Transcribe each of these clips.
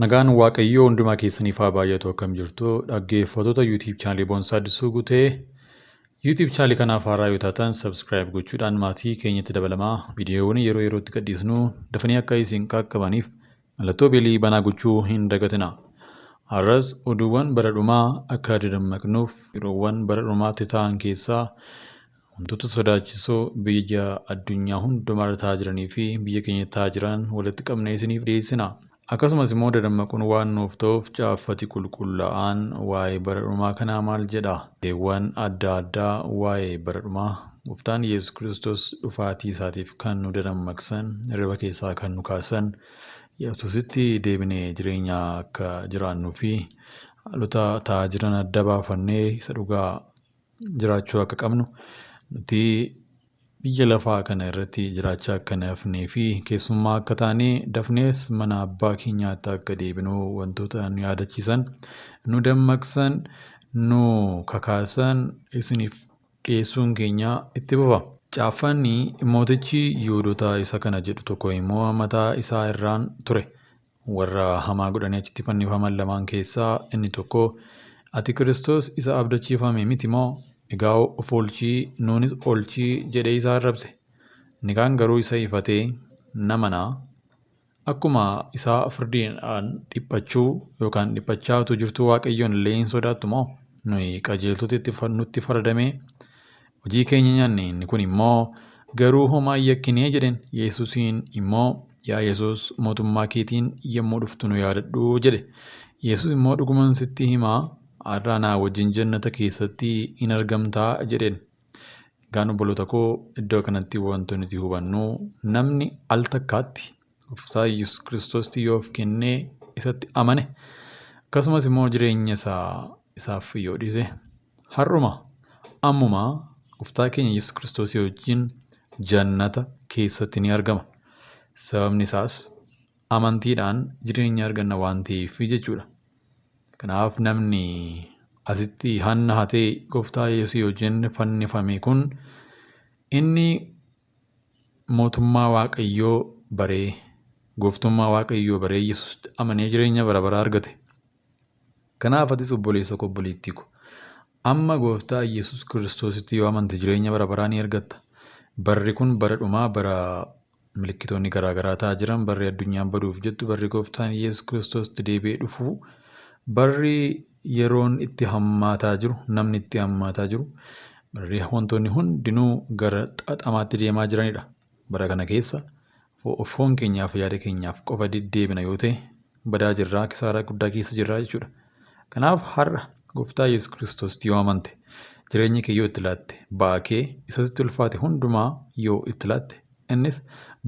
Nagaan Waaqayyoo hundumaa keessaniif haa baay'atu akkam jirtu dhaggeeffattoota YouTube channel Boonsaa Addisuu Gutee YouTube channel kanaaf haaraa yoo taatan subscribe gochuudhaan maatii keenyatti dabalamaa viidiyoowwan yeroo yerootti gadhiisnu dafanii akka isin qaqqabaniif mallattoo beelii banaa gochuu hin dagatina. Har'as oduuwwan bara dhumaa akka dammaqnuuf yeroowwan bara dhumaatti ta'an keessaa wantoota sodaachisoo biyya addunyaa hundumaa irra ta'aa jiranii fi biyya keenya ta'aa jiran walitti qabnee isiniif dhiyeessina. Akkasumas immoo dadammaquun waan nuuf ta'uuf caaffati qulqullaa'aan waa'ee bara dhumaa kanaa maal jedha? Deewwan adda addaa waa'ee bara dhumaa Gooftaan Yesuus Kiristoos dhufaatii isaatiif kan nu dadammaqsan, hirriba keessaa kan nu kaasan, Yesuusitti deebinee jireenya akka jiraannuu fi haalota ta'aa jiran adda baafannee isa dhugaa jiraachuu akka qabnu nuti biyya lafaa kana irratti jiraachaa akka hafnee fi keessummaa akka taanee dafnees mana abbaa keenyaatti akka deebinu wantoota nu yaadachiisan, nu dammaqsan, nu kakaasan isiniif dhiyeessuun keenya itti fufa. Caaffanni mootichi Yihuudoota isa kana jedhu tokko immoo mataa isaa irraan ture. Warra hamaa godhanii achitti fannifaman lamaan keessaa inni tokko ati Kiristoos isa abdachiifame miti moo? Egaa of oolchii nuunis oolchii jedhee isaa arrabse. Inni kaan garuu isa ifatee namanaa akkuma isaa firdiidhaan dhiphachuu yookaan dhiphachaa utuu jirtuu Waaqayyoon illee hin sodaattu moo? Nuyi qajeeltota nutti faradamee hojii keenya nyaanne inni kun immoo garuu homaa hin yakkinee jedheen. Yesuusiin immoo yaa Yesuus mootummaa keetiin yommuu dhuftu nu yaadadhu jedhe. Yesuus immoo dhugumaan sitti himaa har'a naa wajjin jannata keessatti in argamtaa jedheen. Egaan obboloota koo iddoo kanatti wantoota nuti hubannu namni al takkaatti Gooftaa Yesuus Kiristoositti yoo of kennee isatti amane akkasumas immoo jireenya isaaf yoo dhiise har'uma ammuma Gooftaa keenya Yesuus Kiristoosii wajjin jannata keessatti ni argama. Sababni isaas amantiidhaan jireenya arganna waan ta'eef jechuudha. Kanaaf namni asitti hanna hatee Gooftaa Yesuus wajjin fannifame kun inni mootummaa Waaqayyoo baree gooftummaa Waaqayyoo baree Yesuusitti amanee jireenya bara baraa argate. Kanaaf atis obboleessa koo obboleettii ko amma Gooftaa Yesuus Kiristoositti yoo amante jireenya bara baraa ni argatta. Barri kun bara dhumaa bara milikkitoonni garaagaraa ta'aa jiran barri addunyaan baduuf jettu barri Gooftaan Yesuus Kiristoositti deebi'ee dhufu barri yeroon itti hammaataa jiru, namni itti hammaataa jiru, barri wantoonni hundinuu gara xaxamaatti deemaa jiranidha. Bara kana keessa foon keenyaaf yaada keenyaaf qofa deddeebina yoo ta'e badaa jirraa kisaaraa guddaa keessa jirraa jechuudha. Kanaaf har'a Gooftaa Yesuus Kiristoositti yoo amante jireenya kee yoo itti laatte ba'aa kee isa sitti ulfaate hundumaa yoo itti laatte innis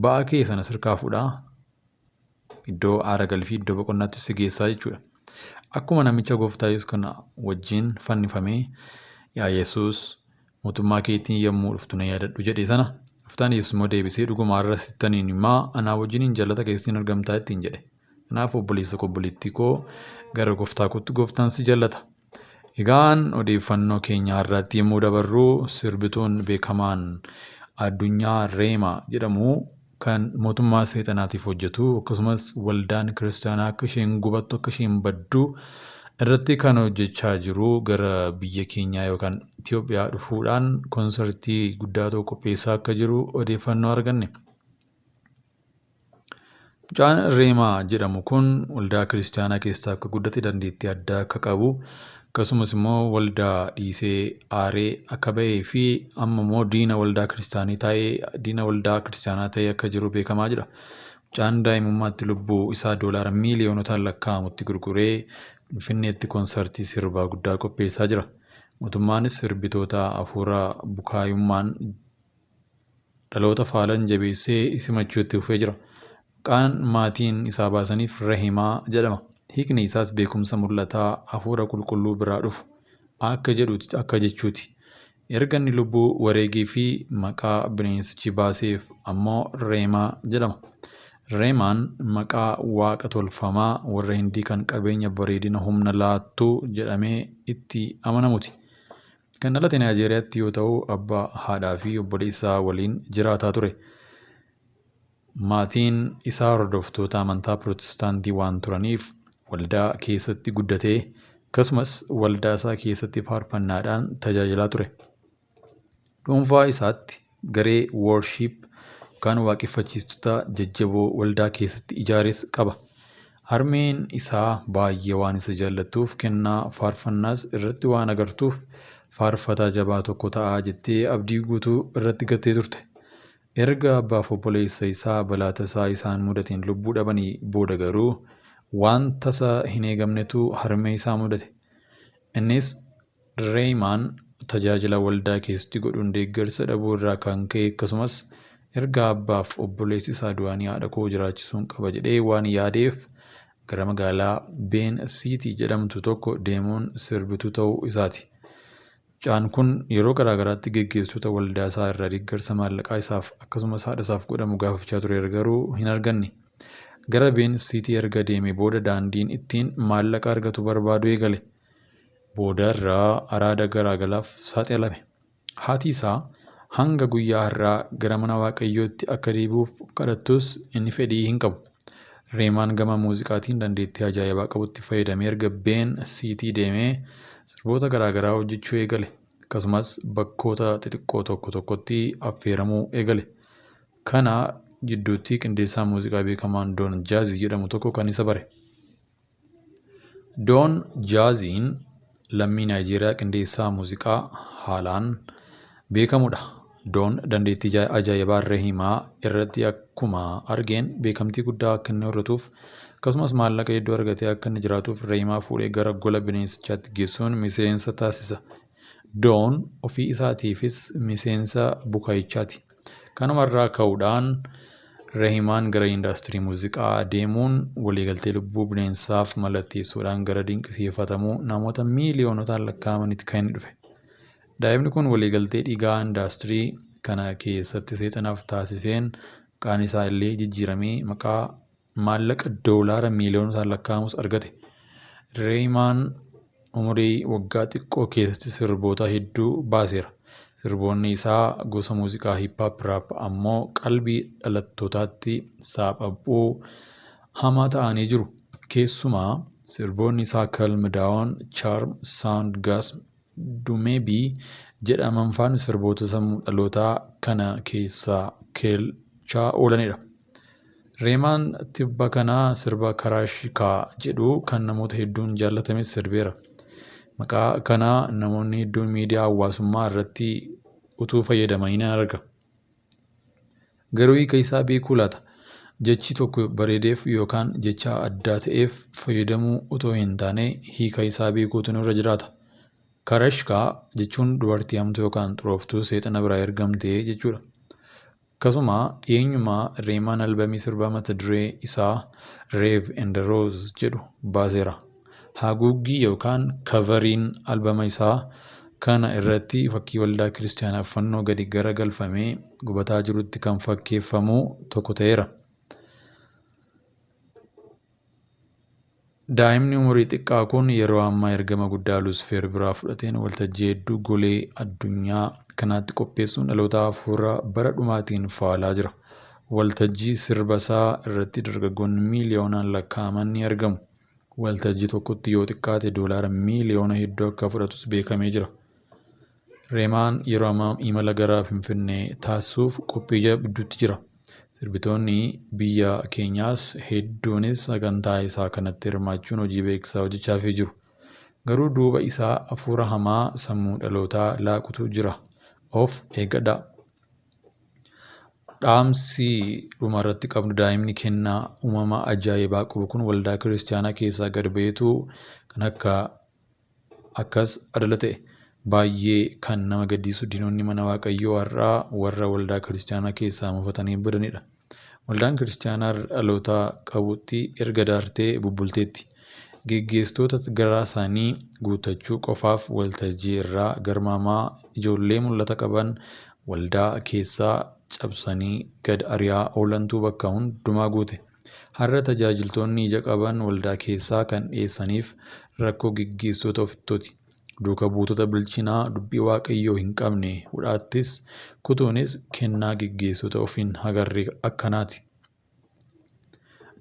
ba'aa kee sana sirkaa fuudhaa iddoo aara galfii iddoo boqonnaatti si geessaa jechuudha. Akkuma namicha Gooftaa Yesuus kana wajjin fannifamee yaa Yesuus mootummaa keetiin yommuu dhuftu na yaadadhu jedhe sana Gooftaan Yesuus immoo deebisee dhuguma har'a sittaniin himaa anaa wajjin jallata keessatti argamtaa ittiin jedhe. Kanaaf obboleessa koo obboleettii koo gara Gooftaa kootti Gooftaan si jallata. Egaan odeeffannoo keenya har'aatti yommuu dabarru Sirbituun beekamaan addunyaa Reemaa jedhamu kan mootummaa Seexanaatiif hojjetu akkasumas waldaan kiristaanaa akka isheen gubattu akka isheen baddu irratti kan hojjechaa jiru gara biyya keenyaa yookaan Itiyophiyaa dhufuudhaan konsertii guddaa tokko qopheessaa akka jiru odeeffannoo arganne. Mucaan Reemaa jedhamu kun waldaa kiristaanaa keessaa akka guddate dandeettii addaa akka qabu akkasumas immoo waldaa dhiisee aaree akka ba'ee fi amma immoo diina waldaa kiristaanaa ta'ee akka jiru beekamaa jira. Mucaan daa'imummaatti lubbuu isaa doolaara miiliyoonotaan lakkaa'amutti gurguree Finfinneetti konsertii sirbaa guddaa qopheessaa jira. Mootummaanis sirbitoota hafuura bukaayummaan dhaloota faalan jabeessee simachuutti dhufee jira. Maqaan maatiin isaa baasaniif Rahimaa jedhama. Hiikni isaas beekumsa mul'ataa hafuura qulqulluu biraa dhufu akka jechuuti. Erga inni lubbuu wareegee fi maqaa bineensichi baaseef ammoo Reemaa jedhama. Reemaan maqaa waaqa tolfamaa warra Hindii kan qabeenya bareedina humna laattuu jedhamee itti amanamuti. Kan dhalate Naayijeeriyaatti yoo ta'u abbaa, haadhaa fi obboleessaa waliin jiraataa ture. Maatiin isaa hordoftoota amantaa Pirotestaantii waan turaniif waldaa keessatti guddatee akkasumas waldaa isaa keessatti faarfannaadhaan tajaajilaa ture. Dhuunfaa isaatti garee worship kan waaqeffachiistota jajjaboo waldaa keessatti ijaares qaba. Harmeen isaa baay'ee waan isa jaallattuuf kennaa faarfannaas irratti waan agartuuf faarfataa jabaa tokko ta'aa jettee abdii guutuu irratti gattee turte. Erga abbaaf obboleessa isaa balaa tasaa isaan mudateen lubbuu dhabanii booda garuu waan tasaa hin eegamnetu harmee isaa mudate. Innis Reemaan tajaajila waldaa keessatti godhuun deeggarsa dhabuu irraa kan ka'e akkasumas erga abbaaf obboleessi isaa du'anii haadha koo jiraachisuun qaba jedhee waan yaadeef gara magaalaa Finfinneetti jedhamtu tokko deemuun sirbituu ta'uu isaati. Mucaan kun yeroo garaagaraatti geggeessitoota waldaa isaa irraa deeggarsa maallaqaa isaaf akkasumas haadha isaaf godhamu gaafachaa ture garuu hin arganne. Gara Finfinneetti erga deemee booda daandiin ittiin maallaqa argatu barbaadu eegale. Booda irraa araada garaagaraaf saaxilame. Haati isaa hanga guyyaa har'aa gara mana waaqayyootti akka deebi'uuf kadhattus inni fedhii hin qabu. Reemaan gama muuziqaatiin dandeettii ajaa'ibaa qabutti fayyadamee erga Finfinneetti deemee sirboota garaagaraa hojjechuu eegale. Akkasumas bakkoota xixiqqoo tokko tokkotti affeeramuu eegale. Kana jidduutti qindeessaa muuziqaa beekamaan Doon Jaazii jedhamu tokko kan isa bare. Doon Jaaziin lammii Naayijeeriyaa qindeessaa muuziqaa haalaan beekamudha. Doon dandeettii ajaa'ibaa Reehimaa irratti akkuma argeen beekamtii guddaa akka inni horatuuf akkasumas maallaqa hedduu argatee akka inni jiraatuuf Reehimaa fuudhee gara gola bineensichaatti geessuun miseensa taasisa. Doon ofii isaatiifis miseensa bukaayichaati. Kanumarraa ka'uudhaan Reehimaan gara indaastirii muuziqaa deemuun waliigaltee lubbuu bineensaaf mallatteessuudhaan gara dinqisiifatamuu namoota miiliyoonotaan lakkaa'amanitti kan inni dhufe. Daa'imni kun waliigaltee dhiigaa indaastirii kana keessatti Seexanaaf taasiseen maqaan isaa illee jijjiiramee maqaa maallaqa doolaara miiliyoonotaan lakkaa'amus argate. Reehimaan umurii waggaa xiqqoo keessatti sirboota hedduu baaseera. Sirboonni isaa gosa muuziqaa hip-hop rap ammoo qalbii dhalattootaatti saaphapuu hamaa ta'anii jiru. Keessumaa sirboonni isaa Calm Down, Charm, Sound Gas, Dumeebii jedhaman faan sirboota sammuu dhalootaa kana keessaa keelchaa oolanidha. Reemaan tibba kanaa sirba Karaashikaa jedhu kan namoota hedduun jaallatames sirbeera. Maqaa kanaa namoonni hedduun miidiyaa hawaasummaa irratti utuu fayyadamanii ni arga. Garuu hiika isaa beekuu laata? Jechi tokko bareedeef yookaan jecha addaa ta'eef fayyadamuu utoo hin taane hiika isaa beekuutu nurra jiraata. Karaashikaa jechuun dubartii hamtuu yookaan xurooftuu seexana biraa ergamtee jechuudha. Akkasuma dhiyeenyumaa Reemaan albamii sirbaa mata duree isaa Reeve and Rose jedhu baaseera. Haguuggii yookaan kavariin albama isaa kana irratti fakkii waldaa kiristaanaa fannoo gadi gara galfamee gubataa jirutti kan fakkeeffamu tokko ta'eera. Daa'imni umurii xiqqaa kun yeroo ammaa ergama guddaa Luusifeer biraa fudhateen waltajjii hedduu golee addunyaa kanaatti qopheessuun dhaloota hafuura bara dhumaatiin faalaa jira. Waltajjii sirba isaa irratti dargaggoonni miiliyoonaan lakkaa'aman ni argamu. Waltajjii tokkotti yoo xiqqaate doolaara miiliyoona hedduu akka fudhatus beekamee jira. Reemaan yeroo ammaa imala gara Finfinnee taasisuuf qophii jabduutti jira. Sirbitoonni biyya keenyaas hedduunis sagantaa isaa kanatti hirmaachuun hojii beeksisaa hojjechaafii jiru. Garuu duuba isaa hafuura hamaa sammuu dhalootaa laaqutu jira. Of eeggadhaa. Dhaamsi dhumarratti qabnu daa'imni kennaa uumamaa ajaa'ibaa qabu kun waldaa kiristaanaa keessaa gad ba'eetu kan akkas adala ta'e. Baay'ee kan nama gaddisiisu diinonni mana waaqayyoo har'aa warra waldaa kiristaanaa keessaa mufatanii badanidha. Waldaan kiristaanaa dhaloota qabutti erga daartee bubbulteetti. Geggeessitoota garaa isaanii guutachuu qofaaf waltajjii irraa garmaamaa ijoollee mul'ata qaban waldaa keessaa cabsanii gad ari'aa oolantuu bakka hundumaa guute. Har'a tajaajiltoonni ija qaban waldaa keessaa kan dhiyeessaniif rakkoo geggeessitoota ofittooti. Duuka buutota bilchinaa dubbii waaqayyoo hin qabne hudhaattis kutuunis kennaa geggeessitoota ofiin hagarree akkanaati.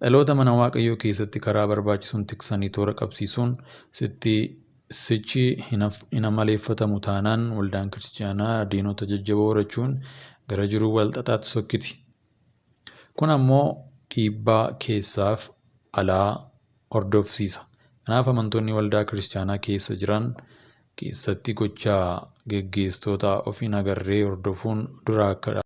Dhaloota mana Waaqayyoo keessatti karaa barbaachisuun tiksanii toora qabsiisuun sichi hin amaleeffatamu taanaan waldaan kiristaanaa diinota jajjaboo horachuun gara jiruu walxaxaatti sokkiti. Kun ammoo dhiibbaa keessaaf alaa hordofsiisa. Kanaaf amantoonni waldaa kiristaanaa keessa jiran keessatti gochaa geggeessitoota ofiin agarree hordofuun dura akka